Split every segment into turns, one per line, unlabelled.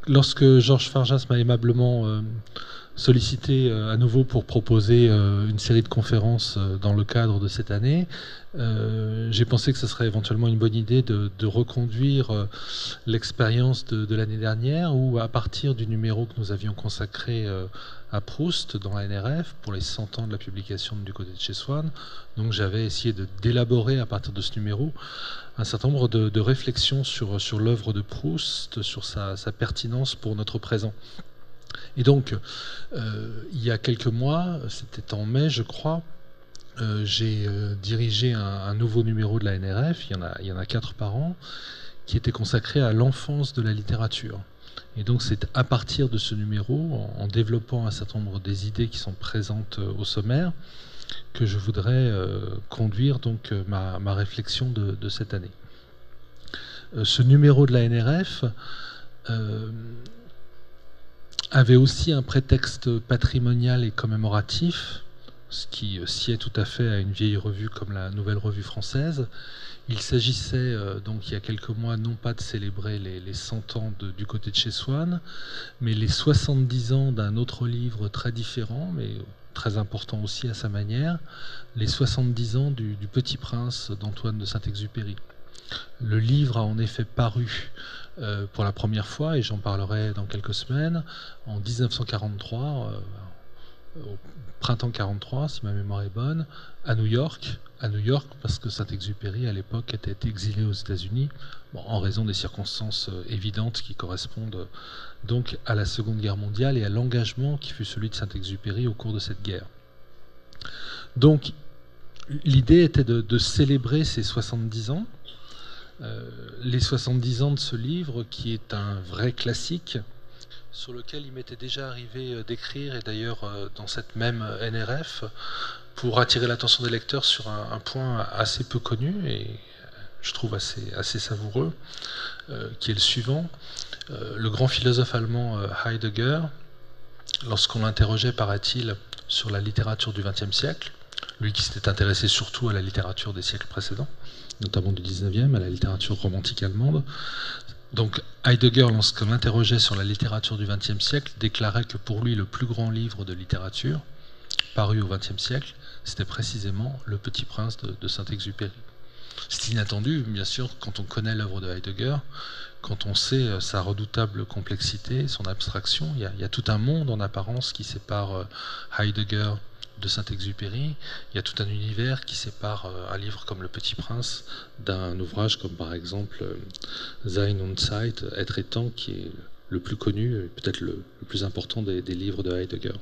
Lorsque Georges Farjas m'a aimablement sollicité à nouveau pour proposer une série de conférences dans le cadre de cette année, j'ai pensé que ce serait éventuellement une bonne idée de reconduire l'expérience de l'année dernière, où à partir du numéro que nous avions consacré à Proust dans la NRF pour les 100 ans de la publication de Du côté de chez Swann, donc j'avais essayé d'élaborer à partir de ce numéro un certain nombre de réflexions sur l'œuvre de Proust, sur sa pertinence pour notre présent. Et donc, il y a quelques mois, c'était en mai je crois, j'ai dirigé un nouveau numéro de la NRF, il y en a 4 par an, qui était consacré à l'enfance de la littérature. Et donc c'est à partir de ce numéro, en développant un certain nombre des idées qui sont présentes au sommaire, que je voudrais conduire donc ma réflexion de cette année. Ce numéro de la NRF avait aussi un prétexte patrimonial et commémoratif, ce qui sied tout à fait à une vieille revue comme la Nouvelle Revue Française. Il s'agissait donc il y a quelques mois non pas de célébrer les 100 ans du côté de chez Swann, mais les 70 ans d'un autre livre très différent, mais très important aussi à sa manière, les 70 ans du Petit Prince d'Antoine de Saint-Exupéry. Le livre a en effet paru pour la première fois, et j'en parlerai dans quelques semaines, en 1943, au printemps 43, si ma mémoire est bonne, à New York, parce que Saint-Exupéry à l'époque était exilé aux États-Unis, en raison des circonstances évidentes qui correspondent donc à la Seconde Guerre mondiale et à l'engagement qui fut celui de Saint-Exupéry au cours de cette guerre. Donc l'idée était de célébrer ces 70 ans, les 70 ans de ce livre qui est un vrai classique, sur lequel il m'était déjà arrivé d'écrire, et d'ailleurs dans cette même NRF, pour attirer l'attention des lecteurs sur un point assez peu connu, et je trouve assez savoureux, qui est le suivant. Le grand philosophe allemand Heidegger, lorsqu'on l'interrogeait, paraît-il, sur la littérature du XXe siècle, lui qui s'était intéressé surtout à la littérature des siècles précédents, notamment du XIXe, à la littérature romantique allemande. Donc Heidegger, lorsqu'on l'interrogeait sur la littérature du XXe siècle, déclarait que pour lui le plus grand livre de littérature paru au XXe siècle, c'était précisément Le Petit Prince de Saint-Exupéry. C'est inattendu, bien sûr, quand on connaît l'œuvre de Heidegger, quand on sait sa redoutable complexité, son abstraction. Il y a tout un monde en apparence qui sépare Heidegger de Saint-Exupéry. Il y a tout un univers qui sépare un livre comme Le Petit Prince d'un ouvrage comme par exemple Sein und Zeit, Être et Temps, qui est le plus connu et peut-être le plus important des livres de Heidegger.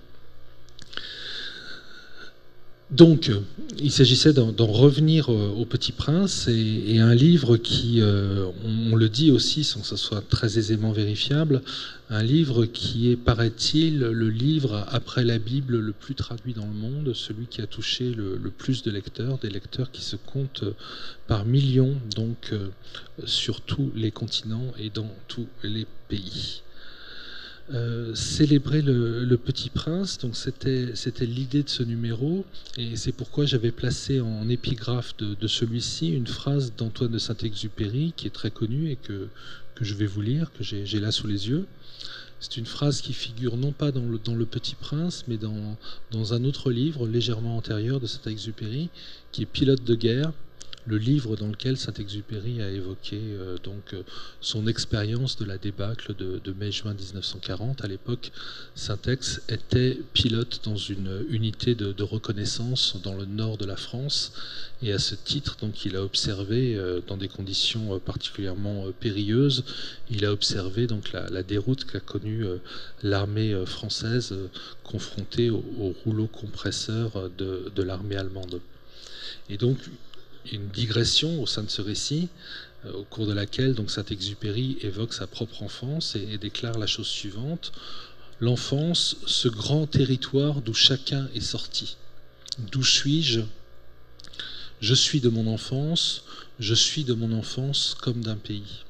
Donc, il s'agissait d'en revenir au Petit Prince, et un livre qui, on le dit aussi sans que ce soit très aisément vérifiable, un livre qui est, paraît-il, le livre après la Bible le plus traduit dans le monde, celui qui a touché le plus de lecteurs, des lecteurs qui se comptent par millions, donc sur tous les continents et dans tous les pays. Célébrer le Petit Prince, donc c'était l'idée de ce numéro, et c'est pourquoi j'avais placé en épigraphe de celui-ci une phrase d'Antoine de Saint-Exupéry qui est très connue et que je vais vous lire, que j'ai là sous les yeux. C'est une phrase qui figure non pas dans le Petit Prince, mais dans un autre livre légèrement antérieur de Saint-Exupéry, qui est Pilote de guerre, le livre dans lequel Saint-Exupéry a évoqué son expérience de la débâcle de mai-juin 1940. À l'époque, Saint-Ex était pilote dans une unité de reconnaissance dans le nord de la France, et à ce titre, donc, il a observé dans des conditions particulièrement périlleuses, il a observé donc la déroute qu'a connue l'armée française confrontée au rouleau compresseur de l'armée allemande. Et donc une digression au sein de ce récit, au cours de laquelle donc Saint-Exupéry évoque sa propre enfance et déclare la chose suivante: l'enfance, ce grand territoire d'où chacun est sorti. D'où suis-je? Je suis de mon enfance, je suis de mon enfance comme d'un pays.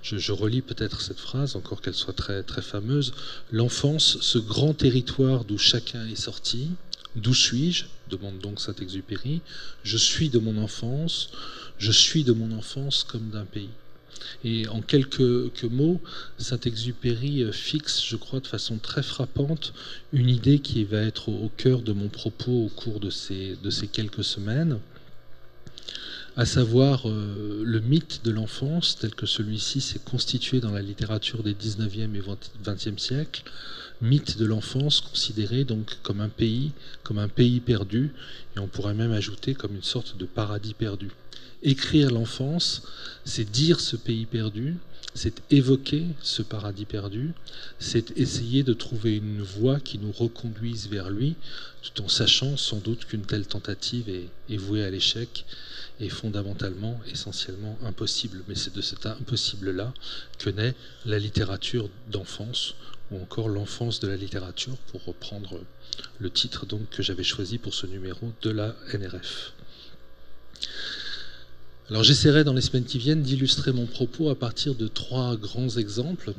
Je relis peut-être cette phrase, encore qu'elle soit très, très fameuse. L'enfance, ce grand territoire d'où chacun est sorti. D'où suis-je? Demande donc Saint-Exupéry. Je suis de mon enfance, je suis de mon enfance comme d'un pays. Et en quelques mots, Saint-Exupéry fixe, je crois, de façon très frappante, une idée qui va être au cœur de mon propos au cours de ces quelques semaines, à savoir le mythe de l'enfance tel que celui-ci s'est constitué dans la littérature des 19e et 20e siècles, mythe de l'enfance considéré donc comme un pays perdu, et on pourrait même ajouter comme une sorte de paradis perdu. Écrire l'enfance, c'est dire ce pays perdu, c'est évoquer ce paradis perdu, c'est essayer de trouver une voie qui nous reconduise vers lui, tout en sachant sans doute qu'une telle tentative est vouée à l'échec et fondamentalement, essentiellement impossible. Mais c'est de cet impossible-là que naît la littérature d'enfance, ou encore l'enfance de la littérature, pour reprendre le titre donc que j'avais choisi pour ce numéro de la NRF. Alors j'essaierai dans les semaines qui viennent d'illustrer mon propos à partir de 3 grands exemples,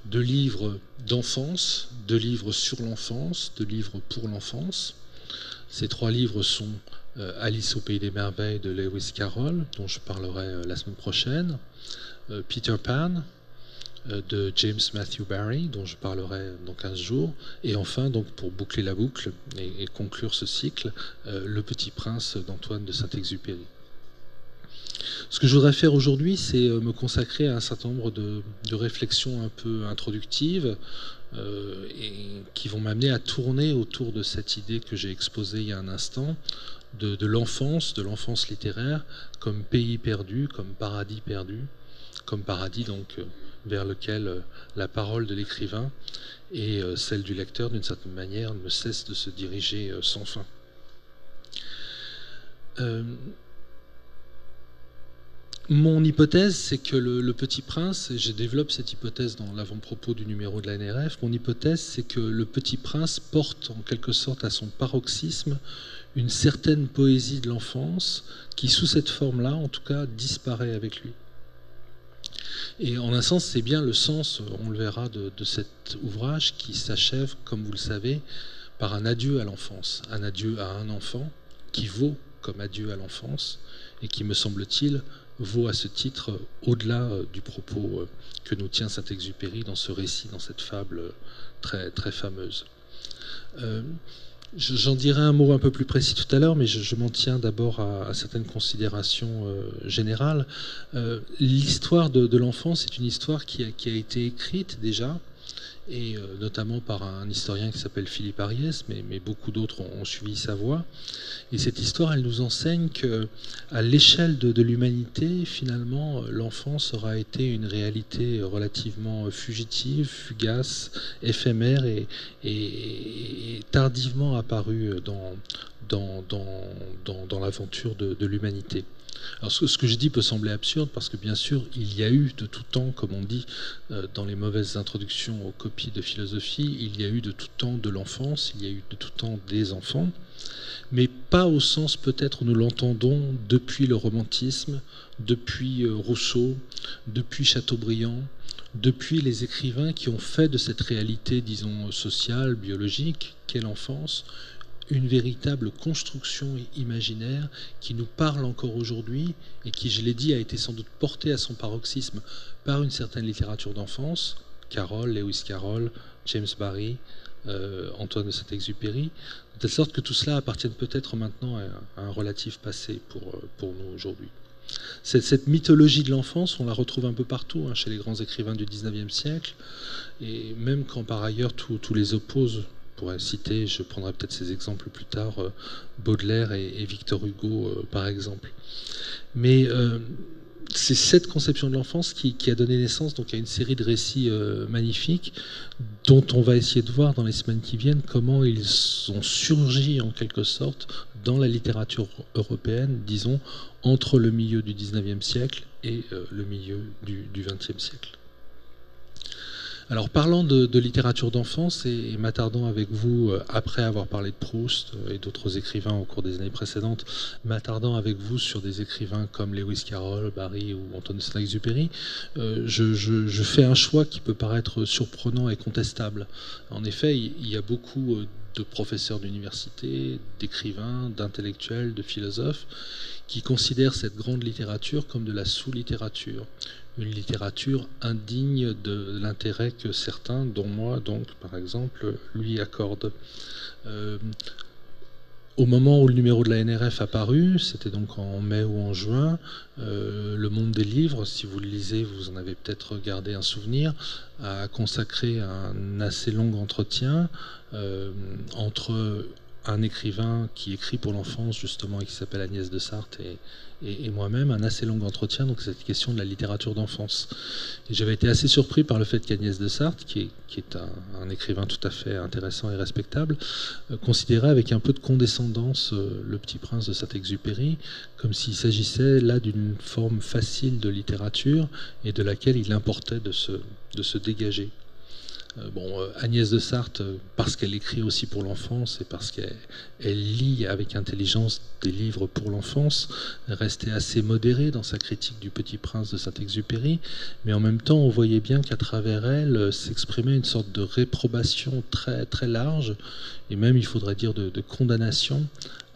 de livres d'enfance, de livres sur l'enfance, de livres pour l'enfance. Ces 3 livres sont Alice au pays des merveilles de Lewis Carroll, dont je parlerai la semaine prochaine, Peter Pan de James Matthew Barrie, dont je parlerai dans 15 jours, et enfin, donc pour boucler la boucle et conclure ce cycle, Le Petit Prince d'Antoine de Saint-Exupéry. Ce que je voudrais faire aujourd'hui, c'est me consacrer à un certain nombre de réflexions un peu introductives et qui vont m'amener à tourner autour de cette idée que j'ai exposée il y a un instant, de l'enfance littéraire comme pays perdu, comme paradis donc vers lequel la parole de l'écrivain et celle du lecteur, d'une certaine manière, ne cessent de se diriger sans fin. Mon hypothèse, c'est que le Petit Prince, et je développe cette hypothèse dans l'avant-propos du numéro de la NRF, mon hypothèse, c'est que le Petit Prince porte en quelque sorte à son paroxysme une certaine poésie de l'enfance qui, sous cette forme-là, en tout cas, disparaît avec lui. Et en un sens, c'est bien le sens, on le verra, de cet ouvrage qui s'achève, comme vous le savez, par un adieu à l'enfance, un adieu à un enfant qui vaut comme adieu à l'enfance et qui, me semble-t-il, vaut à ce titre au-delà du propos que nous tient Saint-Exupéry dans ce récit, dans cette fable très, très fameuse. J'en dirai un mot un peu plus précis tout à l'heure, mais je m'en tiens d'abord à certaines considérations générales. L'histoire de l'enfance est une histoire qui a été écrite déjà, et notamment par un historien qui s'appelle Philippe Ariès, mais beaucoup d'autres ont suivi sa voie. Et cette histoire, elle nous enseigne qu'à l'échelle de l'humanité, finalement, l'enfance aura été une réalité relativement fugitive, fugace, éphémère et tardivement apparue dans l'aventure de l'humanité. Alors ce que je dis peut sembler absurde parce que bien sûr il y a eu de tout temps, comme on dit dans les mauvaises introductions aux copies de philosophie, il y a eu de tout temps de l'enfance, il y a eu de tout temps des enfants, mais pas au sens peut-être où nous l'entendons depuis le romantisme, depuis Rousseau, depuis Chateaubriand, depuis les écrivains qui ont fait de cette réalité, disons, sociale, biologique, qu'est l'enfance, une véritable construction imaginaire qui nous parle encore aujourd'hui et qui, je l'ai dit, a été sans doute portée à son paroxysme par une certaine littérature d'enfance, Carroll, Lewis Carroll, James Barrie, Antoine de Saint-Exupéry, de telle sorte que tout cela appartienne peut-être maintenant à un relatif passé pour nous aujourd'hui. Cette mythologie de l'enfance, on la retrouve un peu partout chez les grands écrivains du 19e siècle, et même quand par ailleurs tous les opposent. Je pourrais citer, je prendrai peut-être ces exemples plus tard, Baudelaire et Victor Hugo par exemple. Mais c'est cette conception de l'enfance qui a donné naissance donc à une série de récits magnifiques dont on va essayer de voir dans les semaines qui viennent comment ils ont surgi en quelque sorte dans la littérature européenne, disons, entre le milieu du 19e siècle et le milieu du 20e siècle. Alors parlant de littérature d'enfance et m'attardant avec vous, après avoir parlé de Proust et d'autres écrivains au cours des années précédentes, m'attardant avec vous sur des écrivains comme Lewis Carroll, Barrie ou Antoine de Saint-Exupéry, je fais un choix qui peut paraître surprenant et contestable. En effet, il y a beaucoup de professeurs d'université, d'écrivains, d'intellectuels, de philosophes, qui considèrent cette grande littérature comme de la sous-littérature, une littérature indigne de l'intérêt que certains, dont moi donc par exemple, lui accordent. Au moment où le numéro de la NRF a paru, c'était donc en mai ou en juin, Le Monde des Livres, si vous le lisez, vous en avez peut-être gardé un souvenir, a consacré un assez long entretien entre un écrivain qui écrit pour l'enfance justement et qui s'appelle Agnès de Sarthe et moi-même, un assez long entretien, donc cette question de la littérature d'enfance. Et j'avais été assez surpris par le fait qu'Agnès de Sarthe, qui est un écrivain tout à fait intéressant et respectable, considérait avec un peu de condescendance Le Petit Prince de Saint-Exupéry, comme s'il s'agissait là d'une forme facile de littérature et de laquelle il importait de se dégager. Agnès de Sarthe, parce qu'elle écrit aussi pour l'enfance et parce qu'elle lit avec intelligence des livres pour l'enfance, restait assez modérée dans sa critique du Petit Prince de Saint-Exupéry, mais en même temps, on voyait bien qu'à travers elle s'exprimait une sorte de réprobation très, très large, et même, il faudrait dire, de condamnation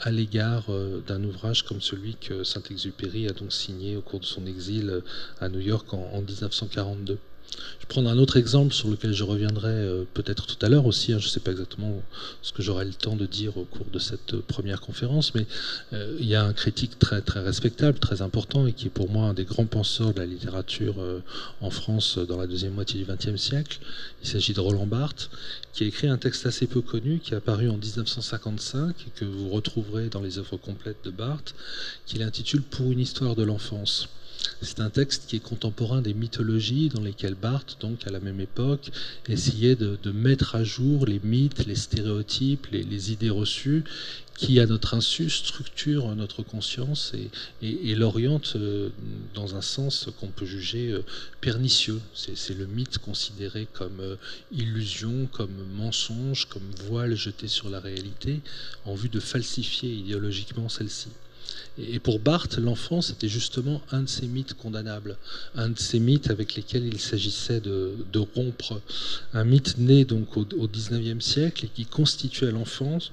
à l'égard d'un ouvrage comme celui que Saint-Exupéry a donc signé au cours de son exil à New York en 1942. Je vais prendre un autre exemple sur lequel je reviendrai peut-être tout à l'heure aussi. Je ne sais pas exactement ce que j'aurai le temps de dire au cours de cette première conférence, mais il y a un critique très, très respectable, très important, et qui est pour moi un des grands penseurs de la littérature en France dans la deuxième moitié du XXe siècle. Il s'agit de Roland Barthes, qui a écrit un texte assez peu connu, qui est apparu en 1955 et que vous retrouverez dans les œuvres complètes de Barthes, qu'il intitule « Pour une histoire de l'enfance ». C'est un texte qui est contemporain des mythologies dans lesquelles Barthes, donc à la même époque, essayait de mettre à jour les mythes, les stéréotypes, les idées reçues qui, à notre insu, structurent notre conscience et l'orientent dans un sens qu'on peut juger pernicieux. C'est le mythe considéré comme illusion, comme mensonge, comme voile jeté sur la réalité, en vue de falsifier idéologiquement celle-ci. Et pour Barthes, l'enfance était justement un de ces mythes condamnables, un de ces mythes avec lesquels il s'agissait de rompre. Un mythe né donc au XIXe siècle et qui constituait l'enfance,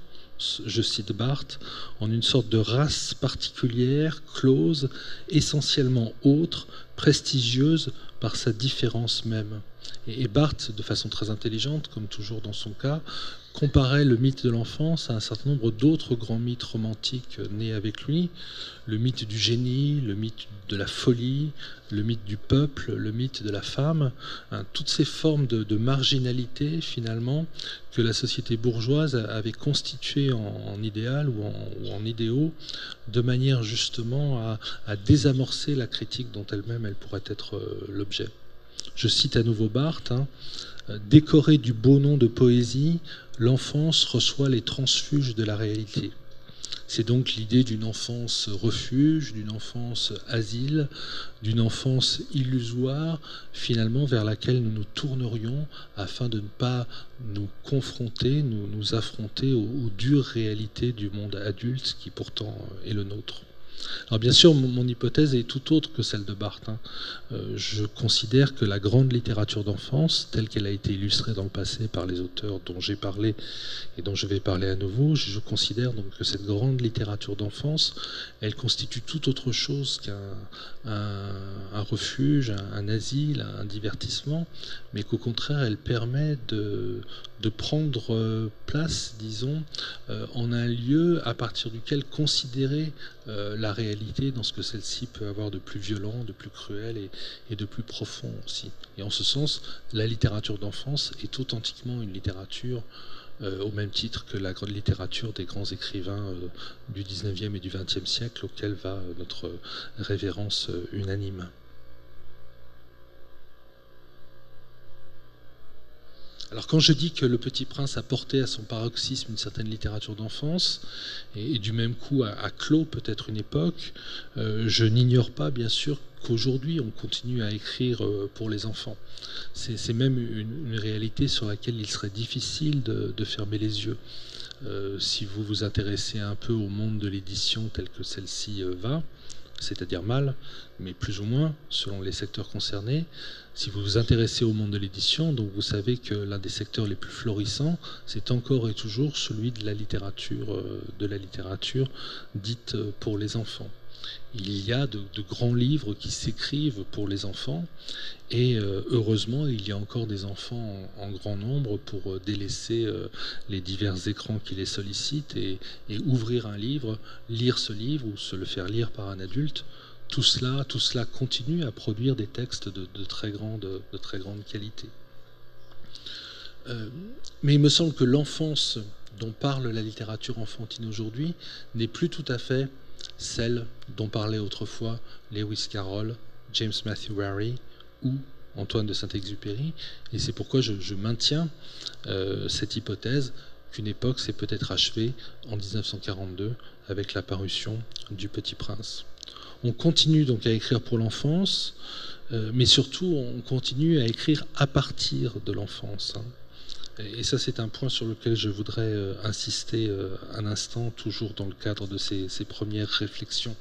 je cite Barthes, en une sorte de race particulière, close, essentiellement autre, prestigieuse par sa différence même. Et Barthes, de façon très intelligente, comme toujours dans son cas, comparait le mythe de l'enfance à un certain nombre d'autres grands mythes romantiques nés avec lui, le mythe du génie, le mythe de la folie, le mythe du peuple, le mythe de la femme, toutes ces formes de marginalité finalement que la société bourgeoise avait constituées en idéal ou en idéaux, de manière justement à désamorcer la critique dont elle-même elle pourrait être l'objet. Je cite à nouveau Barthes, décoré du beau nom de poésie, l'enfance reçoit les transfuges de la réalité. C'est donc l'idée d'une enfance refuge, d'une enfance asile, d'une enfance illusoire, finalement vers laquelle nous nous tournerions afin de ne pas nous confronter, nous affronter aux dures réalités du monde adulte qui pourtant est le nôtre. Alors bien sûr, mon hypothèse est tout autre que celle de Barthes. Je considère que la grande littérature d'enfance, telle qu'elle a été illustrée dans le passé par les auteurs dont j'ai parlé et dont je vais parler à nouveau, je considère donc que cette grande littérature d'enfance, elle constitue tout autre chose qu'un refuge, un asile, un divertissement, mais qu'au contraire, elle permet de prendre place, disons, en un lieu à partir duquel considérer la réalité dans ce que celle-ci peut avoir de plus violent, de plus cruel et de plus profond aussi. Et en ce sens, la littérature d'enfance est authentiquement une littérature au même titre que la grande littérature des grands écrivains du 19e et du 20e siècle auquel va notre révérence unanime. Alors quand je dis que Le Petit Prince a porté à son paroxysme une certaine littérature d'enfance, et du même coup a clos peut-être une époque, je n'ignore pas bien sûr qu'aujourd'hui on continue à écrire pour les enfants. C'est même une réalité sur laquelle il serait difficile de fermer les yeux. Si vous vous intéressez un peu au monde de l'édition tel que celle-ci va, c'est-à-dire mal, mais plus ou moins, selon les secteurs concernés. Si vous vous intéressez au monde de l'édition, donc vous savez que l'un des secteurs les plus florissants, c'est encore et toujours celui de la littérature dite pour les enfants. Il y a de grands livres qui s'écrivent pour les enfants, et heureusement, il y a encore des enfants en grand nombre pour délaisser les divers écrans qui les sollicitent et ouvrir un livre, lire ce livre ou se le faire lire par un adulte. Tout cela continue à produire des textes de très grande qualité. Mais il me semble que l'enfance dont parle la littérature enfantine aujourd'hui n'est plus tout à fait celle dont parlaient autrefois Lewis Carroll, James Matthew Barrie ou Antoine de Saint-Exupéry. Et c'est pourquoi je maintiens cette hypothèse qu'une époque s'est peut-être achevée en 1942 avec la parution du Petit Prince. On continue donc à écrire pour l'enfance, mais surtout on continue à écrire à partir de l'enfance. Et ça, c'est un point sur lequel je voudrais insister un instant, toujours dans le cadre de ces premières réflexions.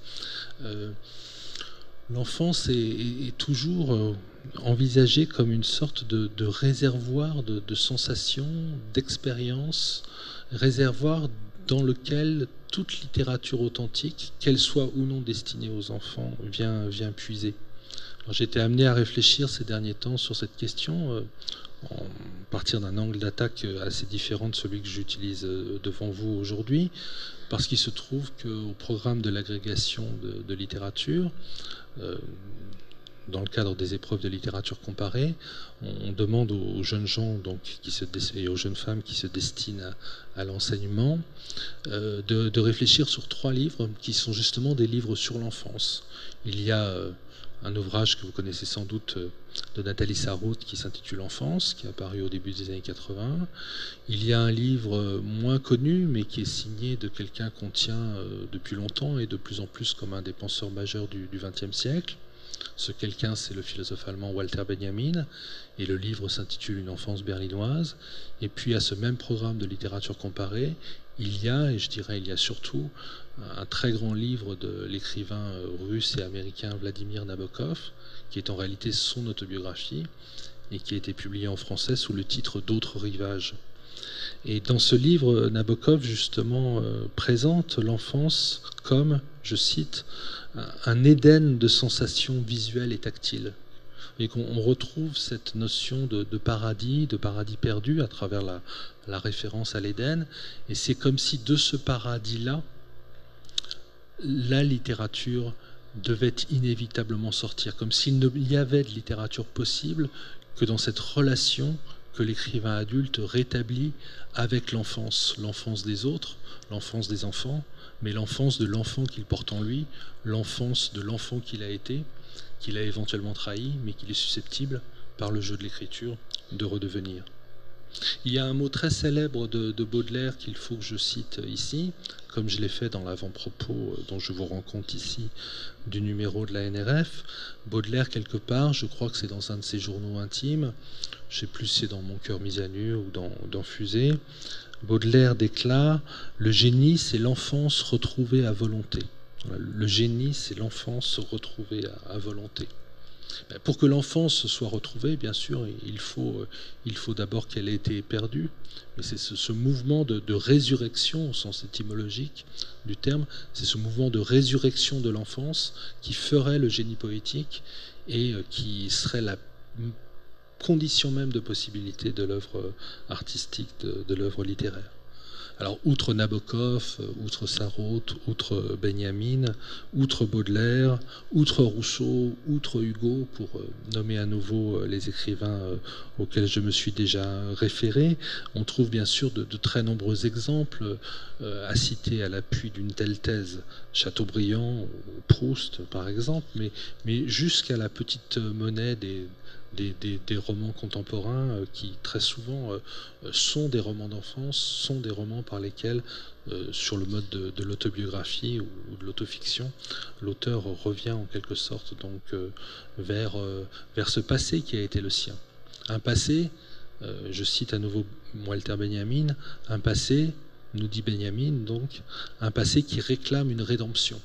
L'enfance est toujours envisagée comme une sorte de réservoir de sensations, d'expériences, réservoir dans lequel toute littérature authentique, qu'elle soit ou non destinée aux enfants, vient puiser. J'ai été amené à réfléchir ces derniers temps sur cette question, à partir d'un angle d'attaque assez différent de celui que j'utilise devant vous aujourd'hui, parce qu'il se trouve qu'au programme de l'agrégation de littérature, dans le cadre des épreuves de littérature comparée, on demande aux jeunes gens donc, et aux jeunes femmes qui se destinent à l'enseignement de réfléchir sur 3 livres qui sont justement des livres sur l'enfance. Il y a un ouvrage que vous connaissez sans doute de Nathalie Sarraute qui s'intitule Enfance, qui est apparu au début des années 80. Il y a un livre moins connu, mais qui est signé de quelqu'un qu'on tient depuis longtemps et de plus en plus comme un des penseurs majeurs du XXe siècle. Ce quelqu'un, c'est le philosophe allemand Walter Benjamin, et le livre s'intitule Une enfance berlinoise. Et puis à ce même programme de littérature comparée, il y a, et je dirais il y a surtout, un très grand livre de l'écrivain russe et américain Vladimir Nabokov, qui est en réalité son autobiographie, et qui a été publié en français sous le titre D'autres rivages. Et dans ce livre, Nabokov, justement, présente l'enfance comme, je cite, un Éden de sensations visuelles et tactiles. Et qu'on retrouve cette notion de paradis perdu à travers la référence à l'Éden. Et c'est comme si de ce paradis-là, la littérature devait inévitablement sortir, comme s'il n'y avait de littérature possible que dans cette relation que l'écrivain adulte rétablit avec l'enfance des autres, l'enfance des enfants, mais l'enfance de l'enfant qu'il porte en lui, l'enfance de l'enfant qu'il a été, qu'il a éventuellement trahi, mais qu'il est susceptible, par le jeu de l'écriture, de redevenir. Il y a un mot très célèbre de Baudelaire qu'il faut que je cite ici, comme je l'ai fait dans l'avant-propos dont je vous rends compte ici du numéro de la NRF. Baudelaire, quelque part, je crois que c'est dans un de ses journaux intimes, je ne sais plus si c'est dans Mon cœur mis à nu ou dans Fusée, Baudelaire déclare « Le génie, c'est l'enfance retrouvée à volonté ». Le génie, c'est l'enfance retrouvée à volonté. Pour que l'enfance soit retrouvée, bien sûr, il faut d'abord qu'elle ait été perdue. Mais c'est ce mouvement de résurrection, au sens étymologique du terme, c'est ce mouvement de résurrection de l'enfance qui ferait le génie poétique et qui serait la condition même de possibilité de l'œuvre artistique, de l'œuvre littéraire. Alors, outre Nabokov, outre Sarraute, outre Benjamin, outre Baudelaire, outre Rousseau, outre Hugo, pour nommer à nouveau les écrivains auxquels je me suis déjà référé, on trouve bien sûr de très nombreux exemples à citer à l'appui d'une telle thèse. Chateaubriand ou Proust, par exemple, mais jusqu'à la petite monnaie des romans contemporains qui très souvent sont des romans d'enfance, sont des romans par lesquels, sur le mode de l'autobiographie ou de l'autofiction, l'auteur revient en quelque sorte donc vers ce passé qui a été le sien. Un passé, je cite à nouveau Walter Benjamin, un passé, nous dit Benjamin donc, un passé qui réclame une rédemption.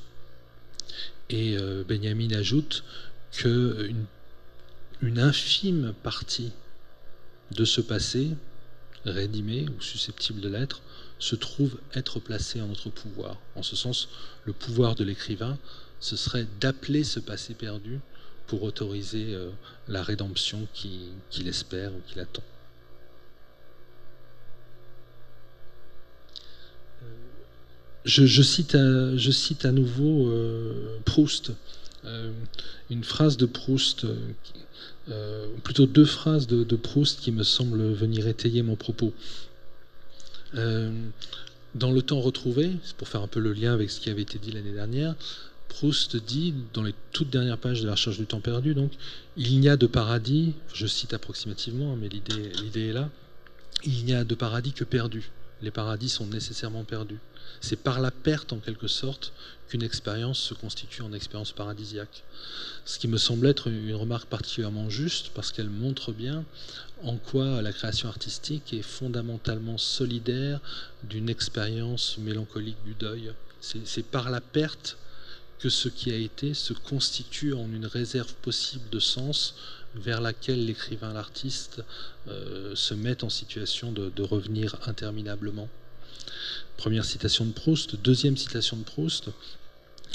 Et Benjamin ajoute qu'une infime partie de ce passé, rédimé ou susceptible de l'être, se trouve être placé en notre pouvoir. En ce sens, le pouvoir de l'écrivain, ce serait d'appeler ce passé perdu pour autoriser la rédemption qu'il espère ou qu'il attend. Je cite à nouveau Proust, une phrase de Proust, plutôt deux phrases de Proust qui me semblent venir étayer mon propos. Dans Le Temps retrouvé, c'est pour faire un peu le lien avec ce qui avait été dit l'année dernière, Proust dit, dans les toutes dernières pages de La Recherche du temps perdu, donc, il n'y a de paradis, je cite approximativement, mais l'idée est là, il n'y a de paradis que perdu. Les paradis sont nécessairement perdus. C'est par la perte, en quelque sorte, qu'une expérience se constitue en expérience paradisiaque. Ce qui me semble être une remarque particulièrement juste, parce qu'elle montre bien en quoi la création artistique est fondamentalement solidaire d'une expérience mélancolique du deuil. C'est par la perte que ce qui a été se constitue en une réserve possible de sens vers laquelle l'écrivain, l'artiste, se met en situation de revenir interminablement. Première citation de Proust. Deuxième citation de Proust.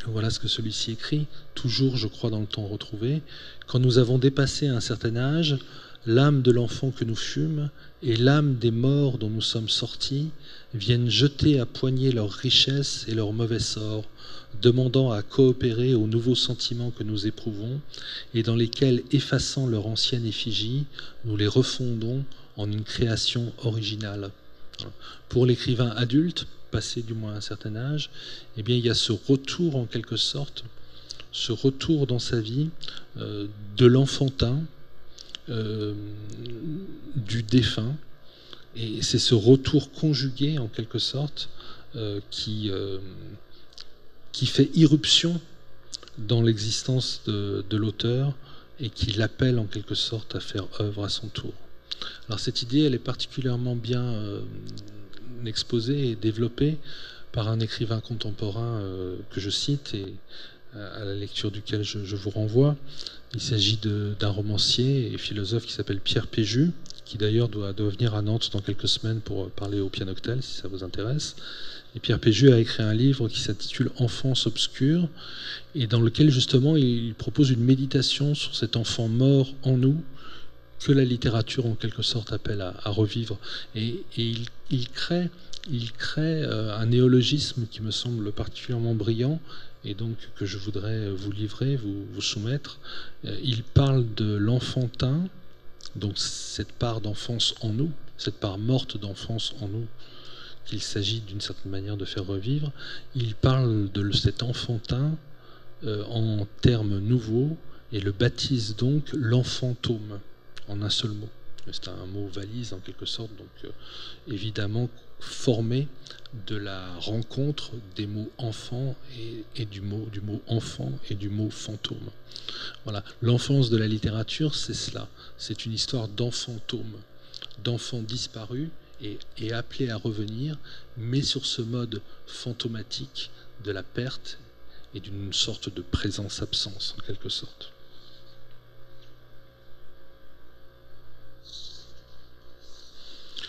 Voilà ce que celui-ci écrit. Toujours, je crois, dans Le Temps retrouvé. Quand nous avons dépassé un certain âge, l'âme de l'enfant que nous fûmes et l'âme des morts dont nous sommes sortis viennent jeter à poignée leurs richesses et leur mauvais sort, demandant à coopérer aux nouveaux sentiments que nous éprouvons et dans lesquels, effaçant leur ancienne effigie, nous les refondons en une création originale. Pour l'écrivain adulte, passé du moins un certain âge, eh bien, il y a ce retour en quelque sorte, ce retour dans sa vie de l'enfantin, du défunt, et c'est ce retour conjugué en quelque sorte qui fait irruption dans l'existence de l'auteur et qui l'appelle en quelque sorte à faire œuvre à son tour. Alors cette idée, elle est particulièrement bien exposée et développée par un écrivain contemporain que je cite et à la lecture duquel je vous renvoie. Il s'agit d'un romancier et philosophe qui s'appelle Pierre Péju, qui d'ailleurs doit venir à Nantes dans quelques semaines pour parler au Pianoctel, si ça vous intéresse. Et Pierre Péju a écrit un livre qui s'intitule « Enfance obscure » et dans lequel justement il propose une méditation sur cet enfant mort en nous que la littérature en quelque sorte appelle à revivre. Et il crée un néologisme qui me semble particulièrement brillant et donc que je voudrais vous livrer, vous soumettre. Il parle de l'enfantin, donc cette part d'enfance en nous, cette part morte d'enfance en nous, qu'il s'agit d'une certaine manière de faire revivre. Il parle de cet enfantin en termes nouveaux et le baptise donc l'enfantôme, en un seul mot. C'est un mot valise en quelque sorte, donc évidemment formé de la rencontre des mots enfant et du mot enfant et du mot fantôme. Voilà, l'enfance de la littérature, c'est cela. C'est une histoire d'enfantôme, d'enfants disparus et appelés à revenir, mais sur ce mode fantomatique de la perte et d'une sorte de présence-absence en quelque sorte.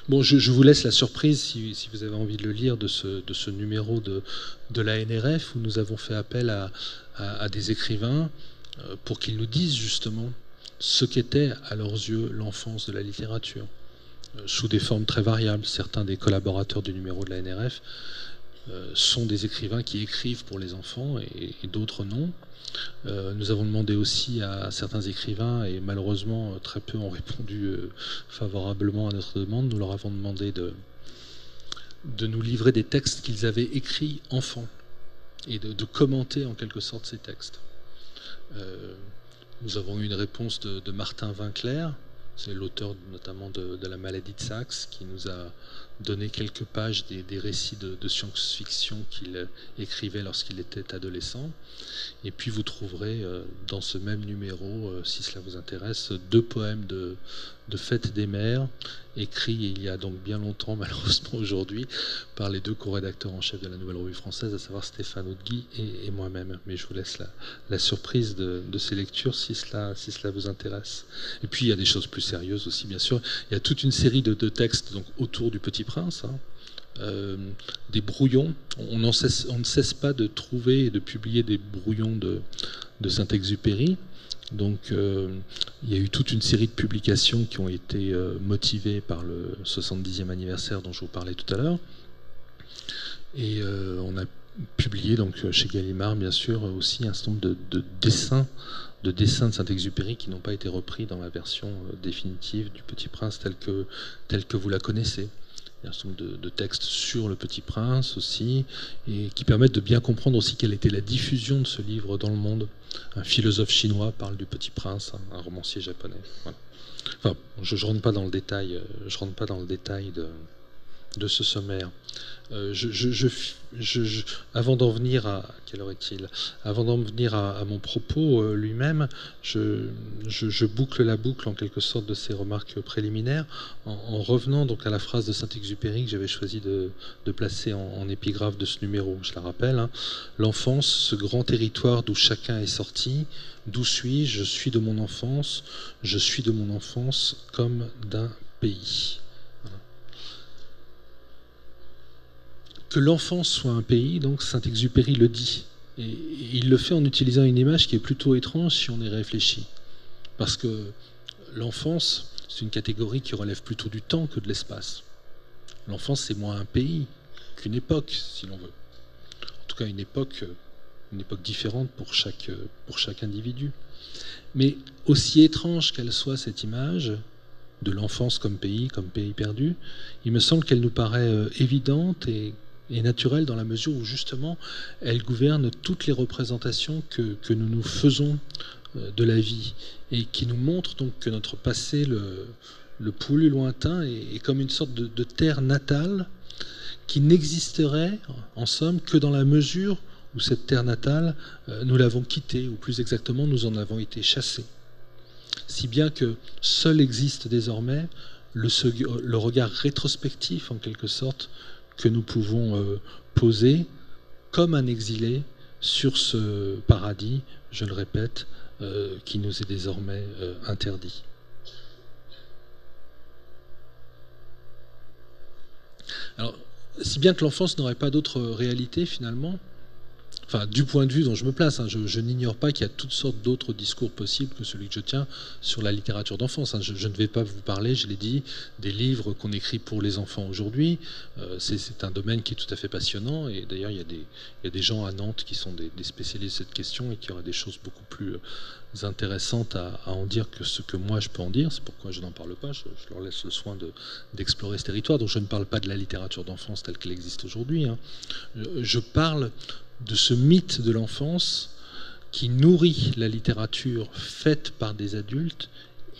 Bon, je vous laisse la surprise, si vous avez envie de le lire, de ce numéro de la NRF, où nous avons fait appel à des écrivains pour qu'ils nous disent justement ce qu'était à leurs yeux l'enfance de la littérature, sous des formes très variables. Certains des collaborateurs du numéro de la NRF sont des écrivains qui écrivent pour les enfants et d'autres non. Nous avons demandé aussi à certains écrivains, et malheureusement très peu ont répondu favorablement à notre demande. Nous leur avons demandé de nous livrer des textes qu'ils avaient écrits enfants et de commenter en quelque sorte ces textes. Nous avons eu une réponse de Martin Winkler, c'est l'auteur notamment de La maladie de Saxe, qui nous a donner quelques pages des récits de science-fiction qu'il écrivait lorsqu'il était adolescent. Et puis vous trouverez dans ce même numéro, si cela vous intéresse, 2 poèmes de Fête des mers, écrits il y a donc bien longtemps, malheureusement aujourd'hui, par les 2 co-rédacteurs en chef de la Nouvelle Revue Française, à savoir Stéphane Hautguy et moi-même. Mais je vous laisse la surprise de ces lectures si cela vous intéresse. Et puis il y a des choses plus sérieuses aussi, bien sûr. Il y a toute une série de textes donc, autour du Petit Prince, des brouillons. On ne cesse pas de trouver et de publier des brouillons de Saint-Exupéry. Donc il y a eu toute une série de publications qui ont été motivées par le 70e anniversaire dont je vous parlais tout à l'heure. Et on a publié donc chez Gallimard, bien sûr, aussi un certain nombre de dessins de Saint-Exupéry qui n'ont pas été repris dans la version définitive du Petit Prince telle que vous la connaissez. Il y a un certain nombre de textes sur le Petit Prince aussi, et qui permettent de bien comprendre aussi quelle était la diffusion de ce livre dans le monde. Un philosophe chinois parle du Petit Prince, un romancier japonais. Voilà. Enfin, je ne rentre pas dans le détail, de ce sommaire. Avant d'en venir à quelle heure est-il ? Avant d'en venir à mon propos lui-même, je boucle la boucle en quelque sorte de ces remarques préliminaires en revenant donc à la phrase de Saint-Exupéry que j'avais choisi de placer en épigraphe de ce numéro. Je la rappelle, hein. L'enfance, ce grand territoire d'où chacun est sorti. D'où suis-je ? Je suis de mon enfance. Je suis de mon enfance comme d'un pays. Que l'enfance soit un pays, donc Saint-Exupéry le dit. Et il le fait en utilisant une image qui est plutôt étrange si on y réfléchit. Parce que l'enfance, c'est une catégorie qui relève plutôt du temps que de l'espace. L'enfance, c'est moins un pays qu'une époque, si l'on veut. En tout cas, une époque différente pour chaque individu. Mais aussi étrange qu'elle soit cette image de l'enfance comme pays perdu, il me semble qu'elle nous paraît évidente et naturelle dans la mesure où justement elle gouverne toutes les représentations que nous nous faisons de la vie et qui nous montre donc que notre passé le plus lointain est comme une sorte de terre natale qui n'existerait en somme que dans la mesure où cette terre natale nous l'avons quittée, ou plus exactement nous en avons été chassés. Si bien que seul existe désormais le regard rétrospectif en quelque sorte que nous pouvons poser comme un exilé sur ce paradis, je le répète, qui nous est désormais interdit. Alors, si bien que l'enfance n'aurait pas d'autre réalité finalement, enfin, du point de vue dont je me place, hein, je n'ignore pas qu'il y a toutes sortes d'autres discours possibles que celui que je tiens sur la littérature d'enfance. Hein. Je ne vais pas vous parler, je l'ai dit, des livres qu'on écrit pour les enfants aujourd'hui. C'est un domaine qui est tout à fait passionnant. Et d'ailleurs, il y a des gens à Nantes qui sont des spécialistes de cette question et qui auraient des choses beaucoup plus intéressantes à en dire que ce que moi je peux en dire. C'est pourquoi je n'en parle pas. Je leur laisse le soin d'explorer ce territoire. Donc je ne parle pas de la littérature d'enfance telle qu'elle existe aujourd'hui. Hein. Je parle de ce mythe de l'enfance qui nourrit la littérature faite par des adultes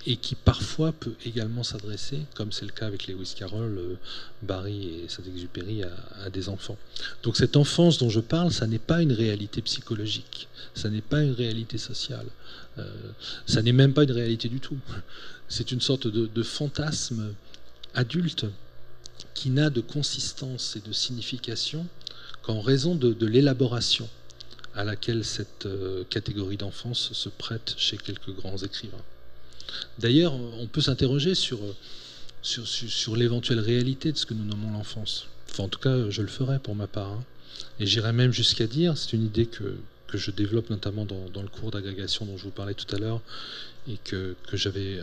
et qui parfois peut également s'adresser, comme c'est le cas avec Lewis Carroll, Barry et Saint-Exupéry, à des enfants. Donc cette enfance dont je parle, ça n'est pas une réalité psychologique, ça n'est pas une réalité sociale, ça n'est même pas une réalité du tout. C'est une sorte de fantasme adulte qui n'a de consistance et de signification qu'en raison de l'élaboration à laquelle cette catégorie d'enfance se prête chez quelques grands écrivains. D'ailleurs, on peut s'interroger sur l'éventuelle réalité de ce que nous nommons l'enfance. Enfin, en tout cas, je le ferai pour ma part. Hein. Et j'irai même jusqu'à dire, c'est une idée que je développe notamment dans le cours d'agrégation dont je vous parlais tout à l'heure, et que j'avais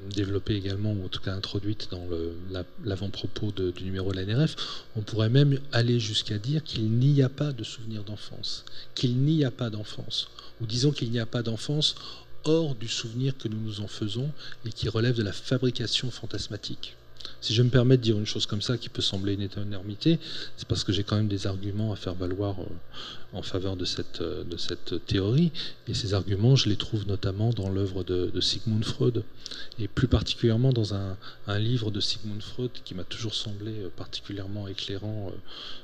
développé également, ou en tout cas introduite dans l'avant-propos du numéro de l'ANRF, on pourrait même aller jusqu'à dire qu'il n'y a pas de souvenir d'enfance, qu'il n'y a pas d'enfance, ou disons qu'il n'y a pas d'enfance hors du souvenir que nous nous en faisons et qui relève de la fabrication fantasmatique. Si je me permets de dire une chose comme ça qui peut sembler une énormité, c'est parce que j'ai quand même des arguments à faire valoir en faveur de cette théorie. Et ces arguments, je les trouve notamment dans l'œuvre de Sigmund Freud, et plus particulièrement dans un livre de Sigmund Freud qui m'a toujours semblé particulièrement éclairant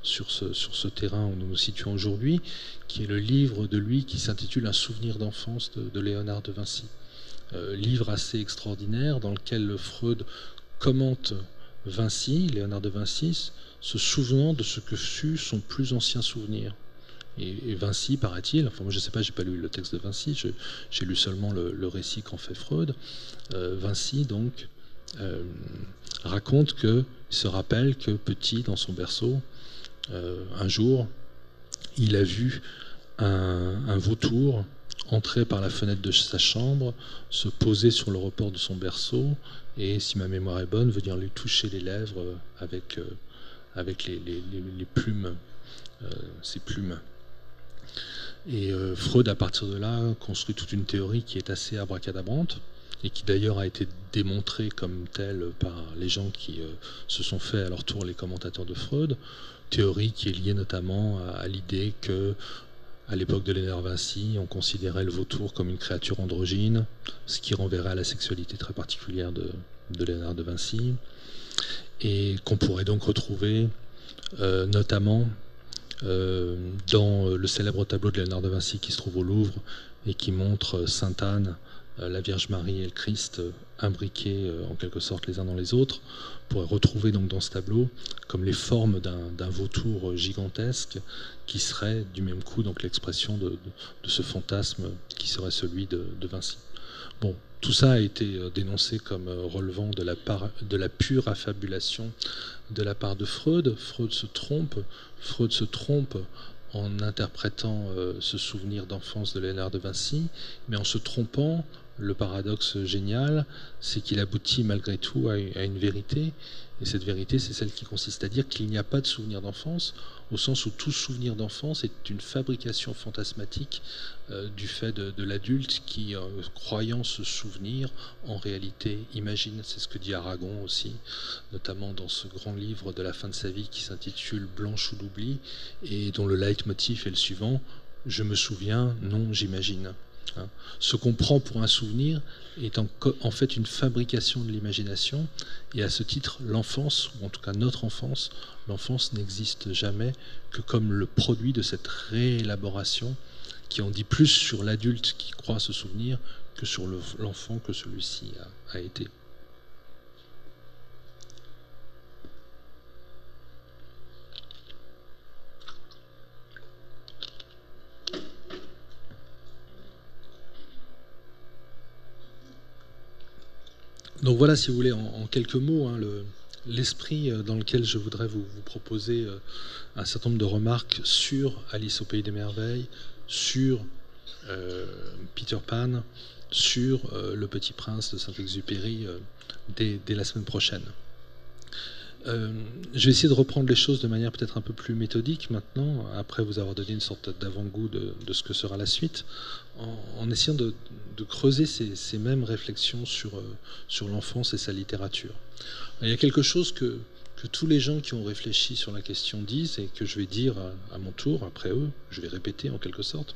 sur ce terrain où nous nous situons aujourd'hui, qui est le livre de lui qui s'intitule Un souvenir d'enfance de Léonard de Vinci. Livre assez extraordinaire dans lequel Freud commente Vinci, Léonard de Vinci, se souvenant de ce que fut son plus ancien souvenir. Et Vinci, paraît-il, enfin moi je ne sais pas, j'ai pas lu le texte de Vinci, j'ai lu seulement le récit qu'en fait Freud. Vinci donc raconte qu'il se rappelle que petit dans son berceau, un jour, il a vu un vautour entrer par la fenêtre de sa chambre, se poser sur le rebord de son berceau, et si ma mémoire est bonne, venir lui toucher les lèvres avec les plumes, ses plumes. Et Freud, à partir de là, construit toute une théorie qui est assez abracadabrante, et qui d'ailleurs a été démontrée comme telle par les gens qui se sont fait à leur tour les commentateurs de Freud, théorie qui est liée notamment à l'idée que à l'époque de Léonard de Vinci, on considérait le vautour comme une créature androgyne, ce qui renverrait à la sexualité très particulière de Léonard de Vinci, et qu'on pourrait donc retrouver notamment dans le célèbre tableau de Léonard de Vinci qui se trouve au Louvre et qui montre Sainte Anne, la Vierge Marie et le Christ imbriqués en quelque sorte les uns dans les autres. On pourrait retrouver donc dans ce tableau comme les formes d'un vautour gigantesque qui serait du même coup donc l'expression de ce fantasme qui serait celui de Vinci. Bon, tout ça a été dénoncé comme relevant de la pure affabulation de la part de Freud. Freud se trompe en interprétant ce souvenir d'enfance de Léonard de Vinci, mais en se trompant, le paradoxe génial, c'est qu'il aboutit malgré tout à une vérité, et cette vérité, c'est celle qui consiste à dire qu'il n'y a pas de souvenir d'enfance, au sens où tout souvenir d'enfance est une fabrication fantasmatique du fait de l'adulte qui, croyant se souvenir, en réalité imagine. C'est ce que dit Aragon aussi, notamment dans ce grand livre de la fin de sa vie qui s'intitule Blanche ou l'oubli, et dont le leitmotiv est le suivant: je me souviens, non, j'imagine. Ce qu'on prend pour un souvenir est en fait une fabrication de l'imagination, et à ce titre, l'enfance, ou en tout cas notre enfance, l'enfance n'existe jamais que comme le produit de cette réélaboration qui en dit plus sur l'adulte qui croit se souvenir que sur l'enfant que celui-ci a été. Donc voilà, si vous voulez, en quelques mots, l'esprit dans lequel je voudrais vous proposer un certain nombre de remarques sur Alice au Pays des Merveilles, sur Peter Pan, sur Le Petit Prince de Saint-Exupéry dès la semaine prochaine. Je vais essayer de reprendre les choses de manière peut-être un peu plus méthodique maintenant, après vous avoir donné une sorte d'avant-goût de ce que sera la suite, en essayant de creuser ces mêmes réflexions sur l'enfance et sa littérature. Il y a quelque chose que tous les gens qui ont réfléchi sur la question disent, et que je vais dire à mon tour, après eux, je vais répéter en quelque sorte.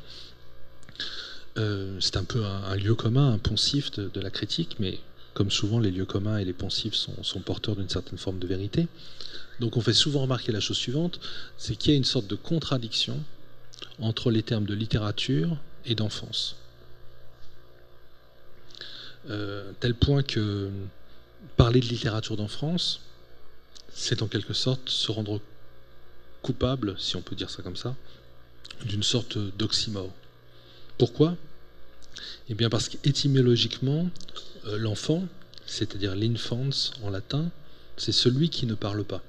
C'est un peu un lieu commun, un poncif de la critique, mais comme souvent, les lieux communs et les poncifs sont porteurs d'une certaine forme de vérité. Donc on fait souvent remarquer la chose suivante, c'est qu'il y a une sorte de contradiction entre les termes de littérature et d'enfance. Tel point que parler de littérature d'enfance, c'est en quelque sorte se rendre coupable, si on peut dire ça comme ça, d'une sorte d'oxymore. Pourquoi ? Eh bien parce qu'étymologiquement, l'enfant, c'est-à-dire l'infans en latin, c'est celui qui ne parle pas.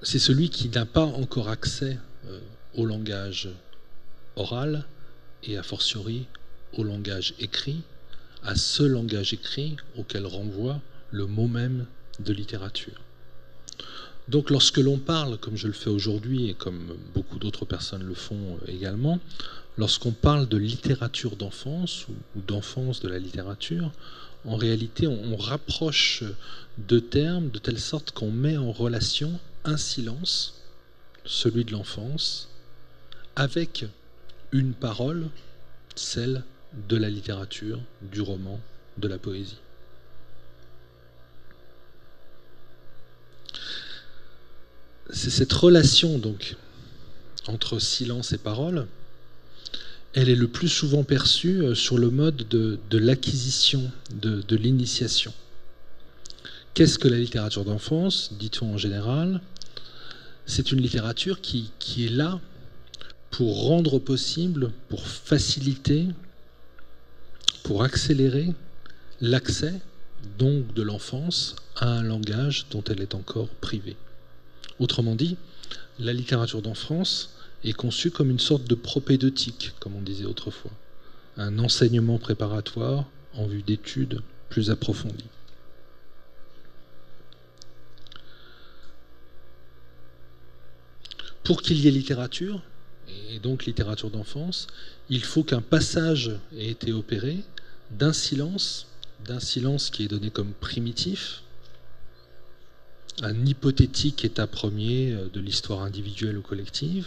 C'est celui qui n'a pas encore accès au langage oral et a fortiori au langage écrit, à ce langage écrit auquel renvoie le mot même de littérature. Donc lorsque l'on parle, comme je le fais aujourd'hui et comme beaucoup d'autres personnes le font également, lorsqu'on parle de littérature d'enfance ou d'enfance de la littérature, en réalité on rapproche deux termes de telle sorte qu'on met en relation un silence, celui de l'enfance, avec une parole, celle de la littérature, du roman, de la poésie. C'est cette relation donc entre silence et parole, elle est le plus souvent perçue sur le mode de l'acquisition, de l'initiation. Qu'est-ce que la littérature d'enfance, dit-on en général? C'est une littérature qui est là pour rendre possible, pour faciliter, pour accélérer l'accès donc de l'enfance à un langage dont elle est encore privée. Autrement dit, la littérature d'enfance est conçue comme une sorte de propédeutique, comme on disait autrefois, un enseignement préparatoire en vue d'études plus approfondies. Pour qu'il y ait littérature, et donc littérature d'enfance, il faut qu'un passage ait été opéré d'un silence qui est donné comme primitif, un hypothétique état premier de l'histoire individuelle ou collective,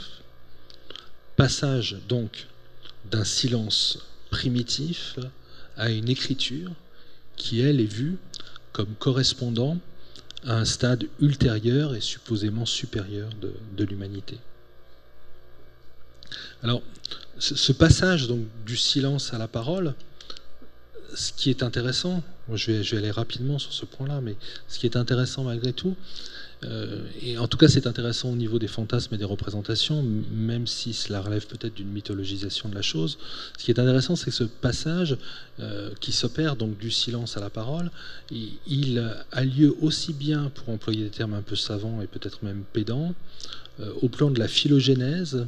passage donc d'un silence primitif à une écriture qui, elle, est vue comme correspondant à un stade ultérieur et supposément supérieur de l'humanité. Alors, ce passage donc, du silence à la parole, ce qui est intéressant, je vais aller rapidement sur ce point-là, mais ce qui est intéressant malgré tout, et en tout cas c'est intéressant au niveau des fantasmes et des représentations, même si cela relève peut-être d'une mythologisation de la chose, ce qui est intéressant c'est que ce passage qui s'opère donc du silence à la parole, il a lieu aussi bien, pour employer des termes un peu savants et peut-être même pédants, au plan de la phylogénèse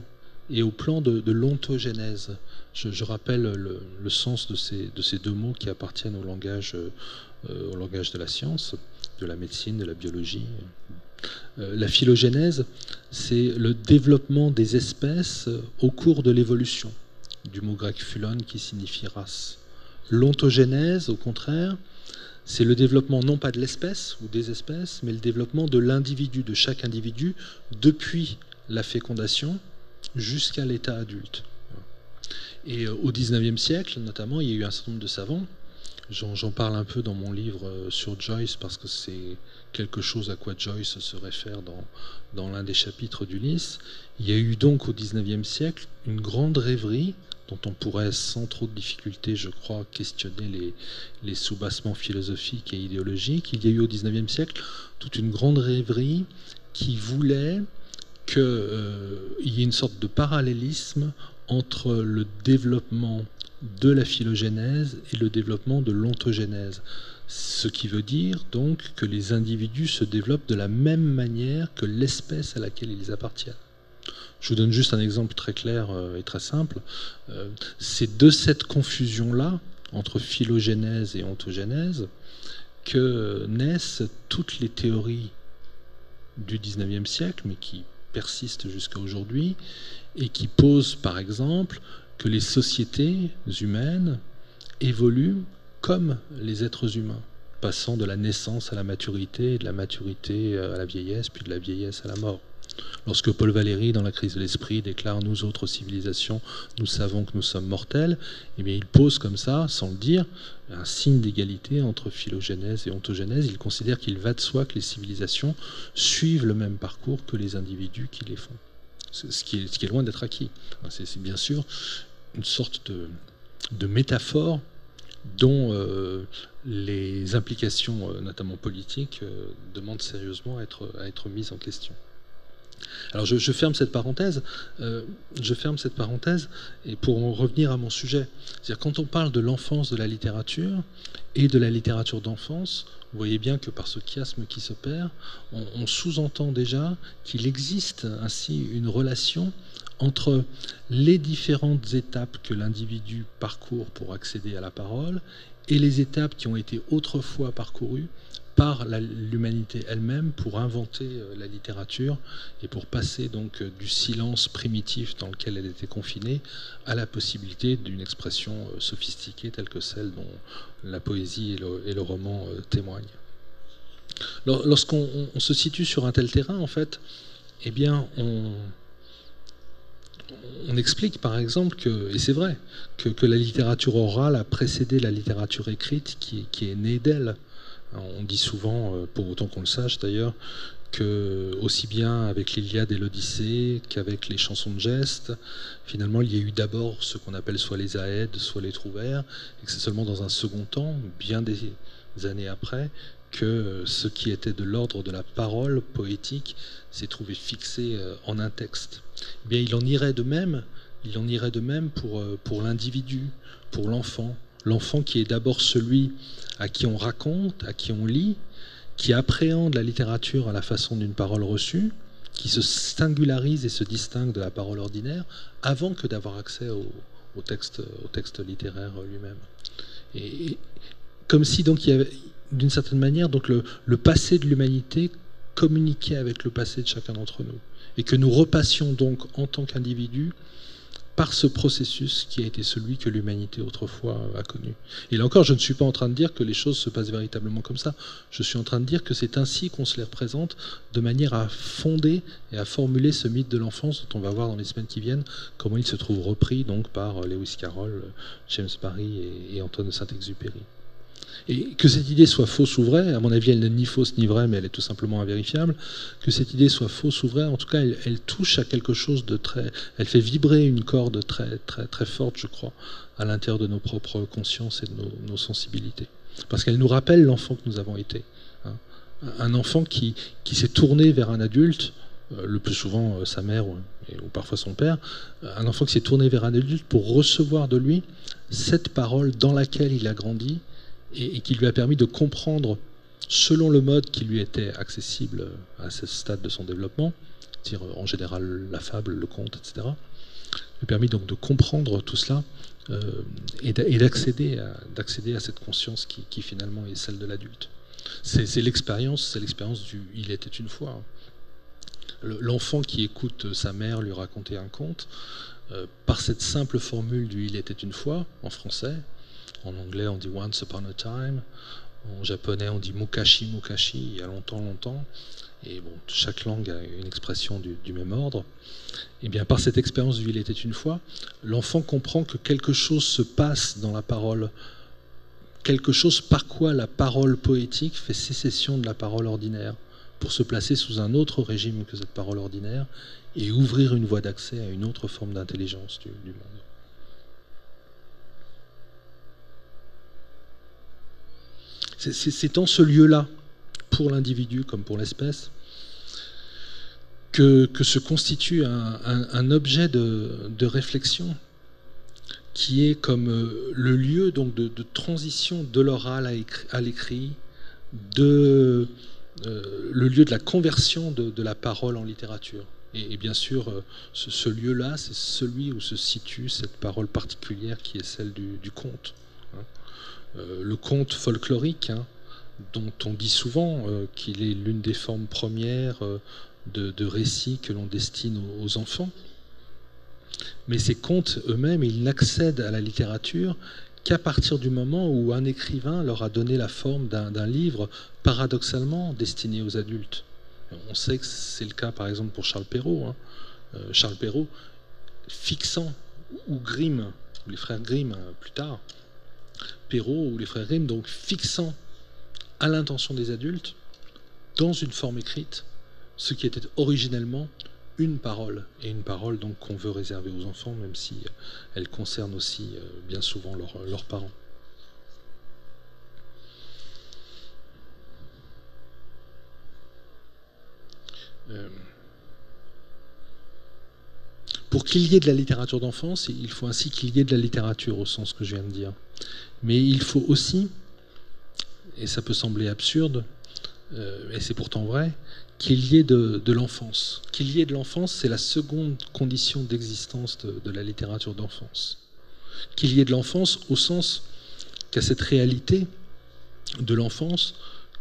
et au plan de l'ontogénèse. Je rappelle le sens de ces deux mots qui appartiennent au langage de la science, de la médecine, de la biologie. La phylogénèse, c'est le développement des espèces au cours de l'évolution, du mot grec phylon qui signifie race. L'ontogénèse, au contraire, c'est le développement non pas de l'espèce ou des espèces, mais le développement de l'individu, de chaque individu, depuis la fécondation jusqu'à l'état adulte. Et au XIXe siècle, notamment, il y a eu un certain nombre de savants, j'en parle un peu dans mon livre sur Joyce, parce que c'est quelque chose à quoi Joyce se réfère dans l'un des chapitres d'Ulysse. Il y a eu donc au XIXe siècle une grande rêverie, dont on pourrait sans trop de difficulté, je crois, questionner les soubassements philosophiques et idéologiques. Il y a eu au XIXe siècle toute une grande rêverie qui voulait qu'il y ait une sorte de parallélisme entre le développement de la phylogénèse et le développement de l'ontogénèse. Ce qui veut dire donc que les individus se développent de la même manière que l'espèce à laquelle ils appartiennent. Je vous donne juste un exemple très clair et très simple. C'est de cette confusion-là, entre phylogénèse et ontogénèse, que naissent toutes les théories du XIXe siècle, mais qui persistent jusqu'à aujourd'hui, et qui posent par exemple que les sociétés humaines évoluent comme les êtres humains, passant de la naissance à la maturité, et de la maturité à la vieillesse, puis de la vieillesse à la mort. Lorsque Paul Valéry, dans La crise de l'esprit, déclare « Nous autres civilisations, nous savons que nous sommes mortels », eh bien, il pose comme ça, sans le dire, un signe d'égalité entre phylogénèse et ontogénèse. Il considère qu'il va de soi que les civilisations suivent le même parcours que les individus qui les font. Ce qui est loin d'être acquis. C'est bien sûr une sorte de métaphore dont les implications, notamment politiques, demandent sérieusement à être mises en question. Alors je ferme cette parenthèse, et pour en revenir à mon sujet, c'est-à-dire quand on parle de l'enfance de la littérature et de la littérature d'enfance, vous voyez bien que par ce chiasme qui s'opère, on sous-entend déjà qu'il existe ainsi une relation entre les différentes étapes que l'individu parcourt pour accéder à la parole et les étapes qui ont été autrefois parcourues par l'humanité elle-même pour inventer la littérature et pour passer donc du silence primitif dans lequel elle était confinée à la possibilité d'une expression sophistiquée telle que celle dont la poésie et le roman témoignent. Lorsqu'on se situe sur un tel terrain, en fait, eh bien, on explique par exemple que, et c'est vrai, que la littérature orale a précédé la littérature écrite qui est née d'elle. On dit souvent, pour autant qu'on le sache d'ailleurs, que aussi bien avec l'Iliade et l'Odyssée qu'avec les chansons de geste, finalement il y a eu d'abord ce qu'on appelle soit les Aèdes, soit les Trouvères, et que c'est seulement dans un second temps, bien des années après, que ce qui était de l'ordre de la parole poétique s'est trouvé fixé en un texte. Eh bien, il en irait de même pour l'individu, pour l'enfant. L'enfant qui est d'abord celui à qui on raconte, à qui on lit, qui appréhende la littérature à la façon d'une parole reçue, qui se singularise et se distingue de la parole ordinaire avant que d'avoir accès au texte littéraire lui-même. Et comme si donc il y avait d'une certaine manière donc le passé de l'humanité communiquait avec le passé de chacun d'entre nous et que nous repassions donc en tant qu'individus par ce processus qui a été celui que l'humanité autrefois a connu. Et là encore, je ne suis pas en train de dire que les choses se passent véritablement comme ça. Je suis en train de dire que c'est ainsi qu'on se les représente de manière à fonder et à formuler ce mythe de l'enfance dont on va voir dans les semaines qui viennent comment il se trouve repris donc par Lewis Carroll, James Barrie et Antoine de Saint-Exupéry. Et que cette idée soit fausse ou vraie, à mon avis elle n'est ni fausse ni vraie, mais elle est tout simplement invérifiable, que cette idée soit fausse ou vraie, en tout cas elle touche à quelque chose de très... Elle fait vibrer une corde très, très, très forte, je crois, à l'intérieur de nos propres consciences et de nos sensibilités. Parce qu'elle nous rappelle l'enfant que nous avons été. Hein. Un enfant qui s'est tourné vers un adulte, le plus souvent sa mère ou parfois son père, un enfant qui s'est tourné vers un adulte pour recevoir de lui cette parole dans laquelle il a grandi, et qui lui a permis de comprendre, selon le mode qui lui était accessible à ce stade de son développement, c'est-à-dire en général la fable, le conte, etc., lui a permis donc de comprendre tout cela et d'accéder à cette conscience qui finalement est celle de l'adulte. C'est l'expérience du « il était une fois ». L'enfant qui écoute sa mère lui raconter un conte, par cette simple formule du « il était une fois » en français. En anglais, on dit « once upon a time ». En japonais, on dit « mukashi, mukashi », il y a longtemps, longtemps. Et bon, chaque langue a une expression du même ordre. Et bien, par cette expérience du « il était une fois », l'enfant comprend que quelque chose se passe dans la parole, quelque chose par quoi la parole poétique fait sécession de la parole ordinaire, pour se placer sous un autre régime que cette parole ordinaire et ouvrir une voie d'accès à une autre forme d'intelligence du monde. C'est en ce lieu-là, pour l'individu comme pour l'espèce, que se constitue un objet de réflexion qui est comme le lieu donc de transition de l'oral à l'écrit, le lieu de la conversion de la parole en littérature. Et bien sûr, ce lieu-là, c'est celui où se situe cette parole particulière qui est celle du conte. Le conte folklorique, dont on dit souvent qu'il est l'une des formes premières de récits que l'on destine aux enfants. Mais ces contes eux-mêmes, ils n'accèdent à la littérature qu'à partir du moment où un écrivain leur a donné la forme d'un livre paradoxalement destiné aux adultes. On sait que c'est le cas par exemple pour Charles Perrault. Charles Perrault, fixant, ou Grimm, ou les frères Grimm plus tard, Perrault ou les frères Grimm, donc fixant à l'intention des adultes, dans une forme écrite, ce qui était originellement une parole, et une parole donc qu'on veut réserver aux enfants, même si elle concerne aussi bien souvent leurs parents. Pour qu'il y ait de la littérature d'enfance, il faut ainsi qu'il y ait de la littérature au sens que je viens de dire. Mais il faut aussi, et ça peut sembler absurde, et c'est pourtant vrai, qu'il y ait de l'enfance. Qu'il y ait de l'enfance, c'est la seconde condition d'existence de la littérature d'enfance. Qu'il y ait de l'enfance au sens qu'à cette réalité de l'enfance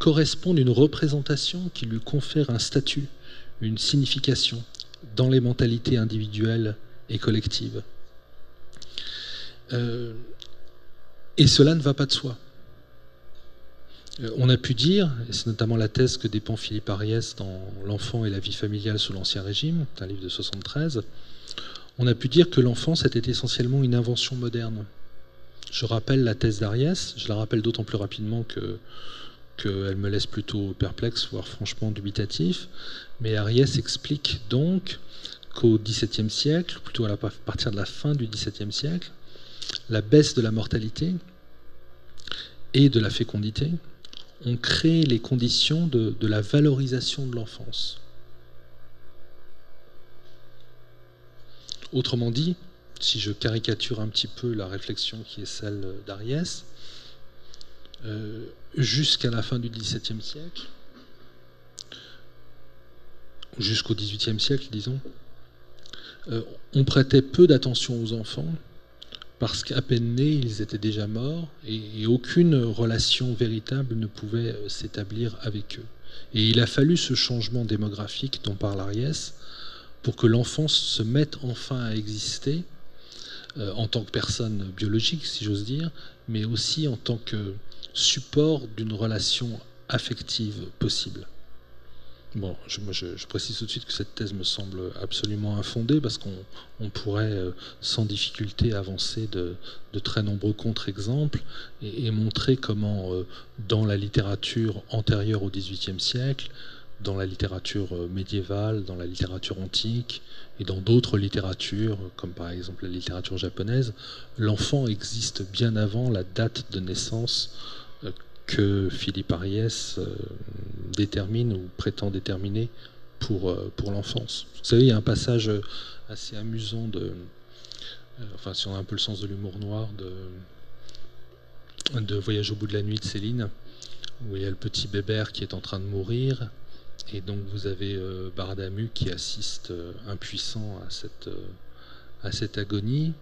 correspondent à une représentation qui lui confère un statut, une signification dans les mentalités individuelles et collectives. Et cela ne va pas de soi. On a pu dire, et c'est notamment la thèse que dépend Philippe Ariès dans L'enfant et la vie familiale sous l'Ancien Régime, c'est un livre de 1973, on a pu dire que l'enfance était essentiellement une invention moderne. Je rappelle la thèse d'Ariès, je la rappelle d'autant plus rapidement qu'elle me laisse plutôt perplexe, voire franchement dubitatif, mais Ariès explique donc qu'au XVIIe siècle, plutôt à partir de la fin du XVIIe siècle, la baisse de la mortalité et de la fécondité ont créé les conditions de la valorisation de l'enfance. Autrement dit, si je caricature un petit peu la réflexion qui est celle d'Ariès, jusqu'à la fin du XVIIe siècle, jusqu'au XVIIIe siècle, disons, on prêtait peu d'attention aux enfants parce qu'à peine nés, ils étaient déjà morts et aucune relation véritable ne pouvait s'établir avec eux. Et il a fallu ce changement démographique dont parle Ariès pour que l'enfance se mette enfin à exister en tant que personne biologique, si j'ose dire, mais aussi en tant que support d'une relation affective possible. Bon, je précise tout de suite que cette thèse me semble absolument infondée parce qu'on pourrait sans difficulté avancer de très nombreux contre-exemples et montrer comment dans la littérature antérieure au XVIIIe siècle, dans la littérature médiévale, dans la littérature antique et dans d'autres littératures, comme par exemple la littérature japonaise, l'enfant existe bien avant la date de naissance que Philippe Ariès détermine ou prétend déterminer pour l'enfance. Vous savez, il y a un passage assez amusant enfin si on a un peu le sens de l'humour noir, de Voyage au bout de la nuit de Céline, où il y a le petit Bébert qui est en train de mourir, et donc vous avez Bardamu qui assiste impuissant à cette agonie,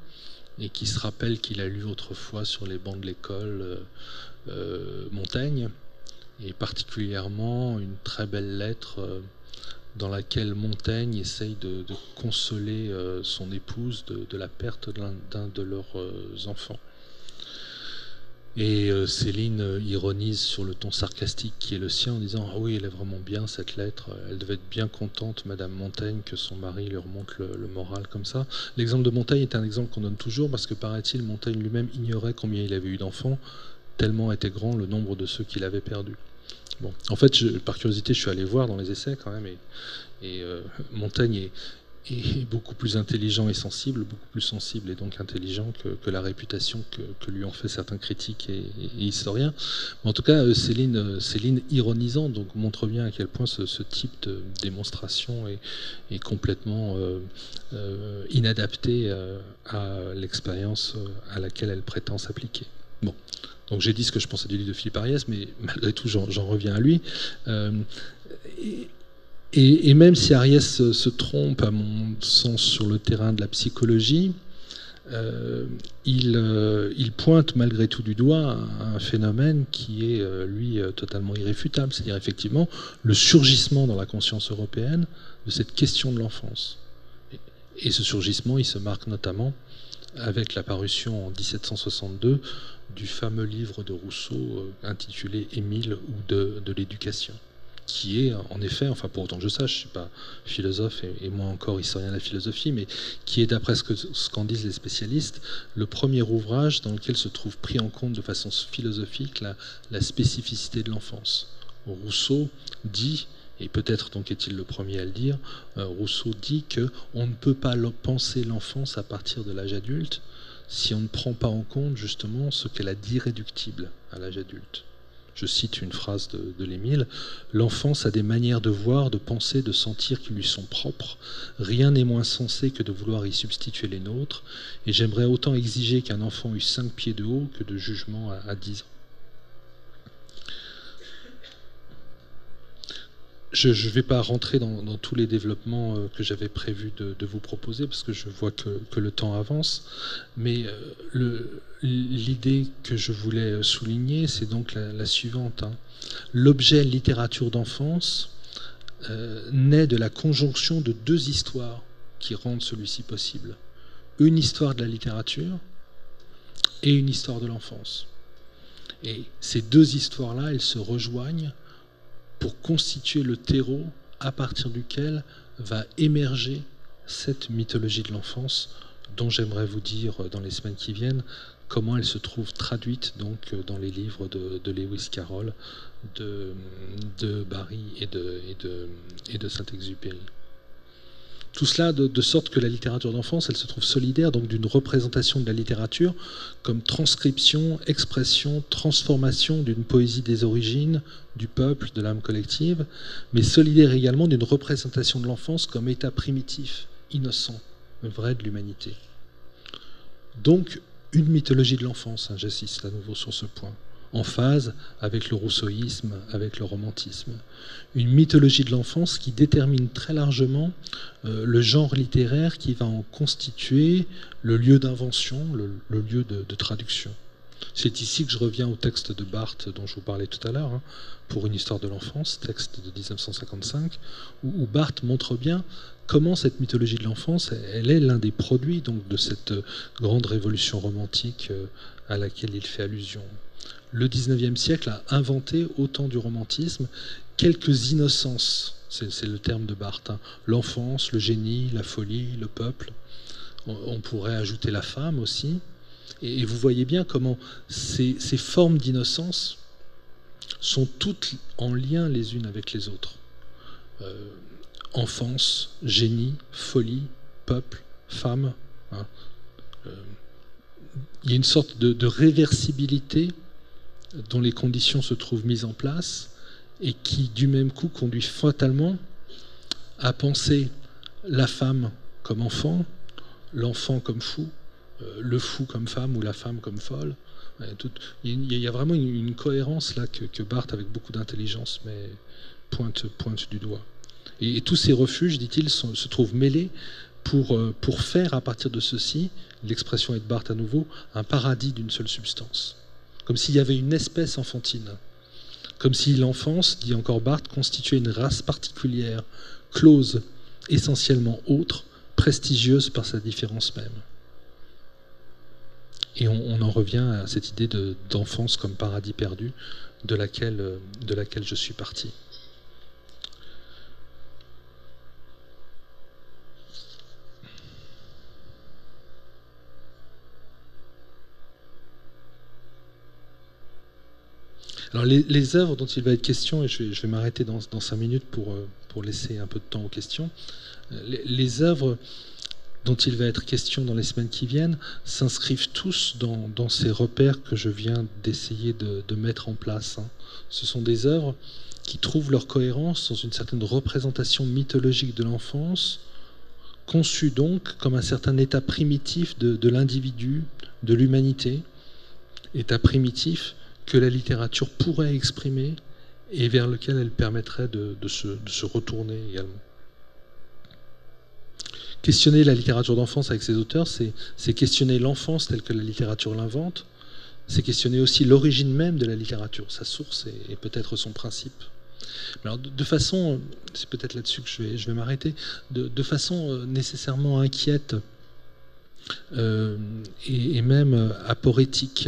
et qui se rappelle qu'il a lu autrefois sur les bancs de l'école Montaigne, et particulièrement une très belle lettre dans laquelle Montaigne essaye de consoler son épouse de la perte d'un de leurs enfants. Et Céline ironise sur le ton sarcastique qui est le sien en disant « Ah oui, elle est vraiment bien cette lettre, elle devait être bien contente, Madame Montaigne, que son mari lui remonte le moral comme ça. » L'exemple de Montaigne est un exemple qu'on donne toujours parce que, paraît-il, Montaigne lui-même ignorait combien il avait eu d'enfants, tellement était grand le nombre de ceux qu'il avait perdus. Bon. En fait, par curiosité, je suis allé voir dans les essais quand même, et Montaigne est beaucoup plus intelligent et sensible, beaucoup plus sensible et donc intelligent que la réputation que lui ont fait certains critiques et historiens. Mais en tout cas, Céline ironisant donc montre bien à quel point ce type de démonstration est complètement inadapté à l'expérience à laquelle elle prétend s'appliquer. Bon. Donc j'ai dit ce que je pensais du livre de Philippe Ariès, mais malgré tout, j'en reviens à lui. Et même si Ariès se trompe, à mon sens, sur le terrain de la psychologie, il pointe malgré tout du doigt un phénomène qui est, lui, totalement irréfutable, c'est-à-dire effectivement le surgissement dans la conscience européenne de cette question de l'enfance. Et ce surgissement, il se marque notamment avec la parution en 1762 du fameux livre de Rousseau intitulé Émile ou de l'éducation, qui est en effet, enfin pour autant que je sache, je ne suis pas philosophe et moins encore historien de la philosophie, mais qui est d'après ce qu'en disent les spécialistes, le premier ouvrage dans lequel se trouve pris en compte de façon philosophique la spécificité de l'enfance. Rousseau dit, et peut-être donc est-il le premier à le dire, Rousseau dit qu'on ne peut pas penser l'enfance à partir de l'âge adulte si on ne prend pas en compte justement ce qu'elle a d'irréductible à l'âge adulte. Je cite une phrase de l'Émile, « L'enfance a des manières de voir, de penser, de sentir qui lui sont propres. Rien n'est moins sensé que de vouloir y substituer les nôtres, et j'aimerais autant exiger qu'un enfant eût 5 pieds de haut que de jugement à 10 ans. » Je ne vais pas rentrer dans tous les développements que j'avais prévu de vous proposer, parce que je vois que le temps avance, mais l'idée que je voulais souligner, c'est donc la suivante. L'objet littérature d'enfance naît de la conjonction de deux histoires qui rendent celui-ci possible. Une histoire de la littérature et une histoire de l'enfance. Et ces deux histoires-là, elles se rejoignent pour constituer le terreau à partir duquel va émerger cette mythologie de l'enfance dont j'aimerais vous dire dans les semaines qui viennent comment elle se trouve traduite donc dans les livres de Lewis Carroll, de Barry et de Saint-Exupéry. Tout cela de sorte que la littérature d'enfance, elle se trouve solidaire donc d'une représentation de la littérature comme transcription, expression, transformation d'une poésie des origines, du peuple, de l'âme collective, mais solidaire également d'une représentation de l'enfance comme état primitif, innocent, vrai de l'humanité. Donc, une mythologie de l'enfance, j'insiste à nouveau sur ce point, en phase avec le rousseauisme, avec le romantisme. Une mythologie de l'enfance qui détermine très largement le genre littéraire qui va en constituer le lieu d'invention, le lieu de traduction. C'est ici que je reviens au texte de Barthes dont je vous parlais tout à l'heure, pour une histoire de l'enfance, texte de 1955, où Barthes montre bien comment cette mythologie de l'enfance, elle est l'un des produits donc, de cette grande révolution romantique à laquelle il fait allusion. Le XIXe siècle a inventé, au temps du romantisme, quelques innocences, c'est le terme de Barthes, l'enfance, le génie, la folie, le peuple. On pourrait ajouter la femme aussi. Et vous voyez bien comment ces formes d'innocence sont toutes en lien les unes avec les autres. Enfance, génie, folie, peuple, femme. Il y a une sorte de réversibilité dont les conditions se trouvent mises en place et qui, du même coup, conduit fatalement à penser la femme comme enfant, l'enfant comme fou, le fou comme femme ou la femme comme folle. Il y a vraiment une cohérence là que Barthes, avec beaucoup d'intelligence, mais pointe du doigt. Et tous ces refuges, dit-il, se trouvent mêlés pour faire à partir de ceci, l'expression est de Barthes à nouveau, un paradis d'une seule substance. Comme s'il y avait une espèce enfantine. Comme si l'enfance, dit encore Barthes, constituait une race particulière, close, essentiellement autre, prestigieuse par sa différence même. Et on en revient à cette idée d'enfance comme paradis perdu de laquelle je suis parti. Alors les œuvres dont il va être question, et je vais m'arrêter dans 5 minutes pour laisser un peu de temps aux questions, les œuvres dont il va être question dans les semaines qui viennent s'inscrivent tous dans ces repères que je viens d'essayer de mettre en place. Ce sont des œuvres qui trouvent leur cohérence dans une certaine représentation mythologique de l'enfance, conçue donc comme un certain état primitif de l'individu, de l'humanité, état primitif que la littérature pourrait exprimer et vers lequel elle permettrait de se retourner également. Questionner la littérature d'enfance avec ses auteurs, c'est questionner l'enfance telle que la littérature l'invente, c'est questionner aussi l'origine même de la littérature, sa source et peut-être son principe. Alors de façon, c'est peut-être là-dessus que je vais m'arrêter, de façon nécessairement inquiète et même aporétique.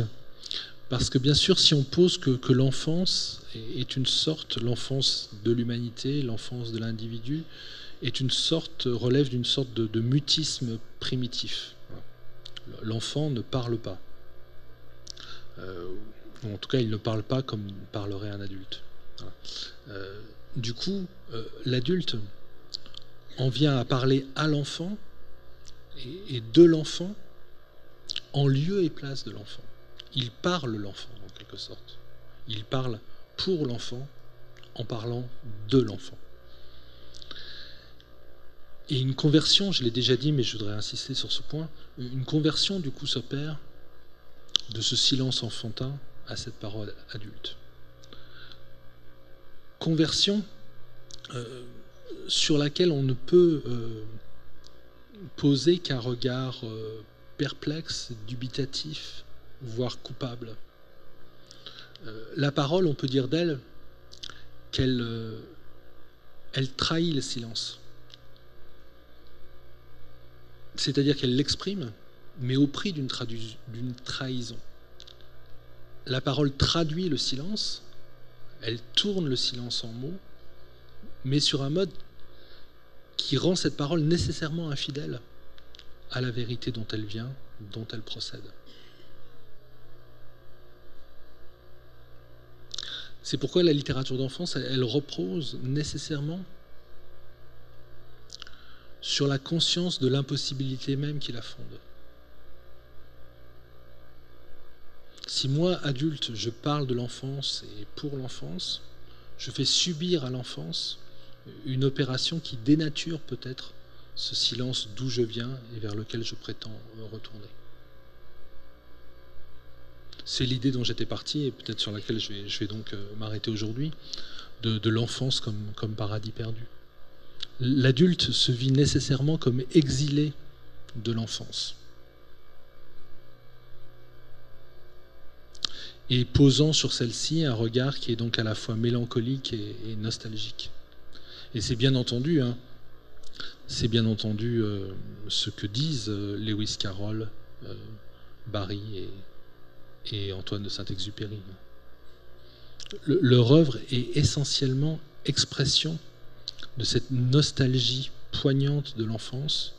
Parce que bien sûr, si on pose que l'enfance est une sorte, l'enfance de l'humanité, l'enfance de l'individu, relève d'une sorte de mutisme primitif. L'enfant ne parle pas. En tout cas, il ne parle pas comme parlerait un adulte. Du coup, l'adulte en vient à parler à l'enfant et de l'enfant en lieu et place de l'enfant. Il parle l'enfant, en quelque sorte. Il parle pour l'enfant en parlant de l'enfant. Et une conversion, je l'ai déjà dit, mais je voudrais insister sur ce point, une conversion, du coup, s'opère de ce silence enfantin à cette parole adulte. Conversion sur laquelle on ne peut poser qu'un regard perplexe, dubitatif, voire coupable. La parole, on peut dire d'elle qu'elle elle trahit le silence. C'est-à-dire qu'elle l'exprime, mais au prix d'une trahison. La parole traduit le silence, elle tourne le silence en mots, mais sur un mode qui rend cette parole nécessairement infidèle à la vérité dont elle vient, dont elle procède. C'est pourquoi la littérature d'enfance, elle repose nécessairement sur la conscience de l'impossibilité même qui la fonde. Si moi, adulte, je parle de l'enfance et pour l'enfance, je fais subir à l'enfance une opération qui dénature peut-être ce silence d'où je viens et vers lequel je prétends retourner. C'est l'idée dont j'étais parti et peut-être sur laquelle je vais donc m'arrêter aujourd'hui, de l'enfance comme paradis perdu. L'adulte se vit nécessairement comme exilé de l'enfance. Et posant sur celle-ci un regard qui est donc à la fois mélancolique et nostalgique. Et c'est bien entendu, ce que disent Lewis Carroll, Barry et Antoine de Saint-Exupéry. Leur œuvre est essentiellement expression de cette nostalgie poignante de l'enfance,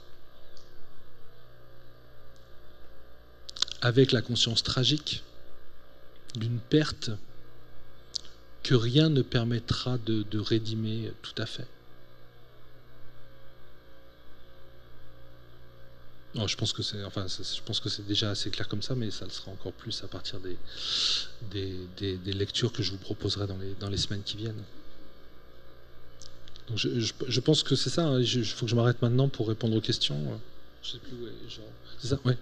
avec la conscience tragique d'une perte que rien ne permettra de rédimer tout à fait. Non, je pense que c'est déjà assez clair comme ça, mais ça le sera encore plus à partir des lectures que je vous proposerai dans les semaines qui viennent. Donc je pense que c'est ça. Il faut que je m'arrête maintenant pour répondre aux questions. Je sais plus où est. C'est ça, ouais.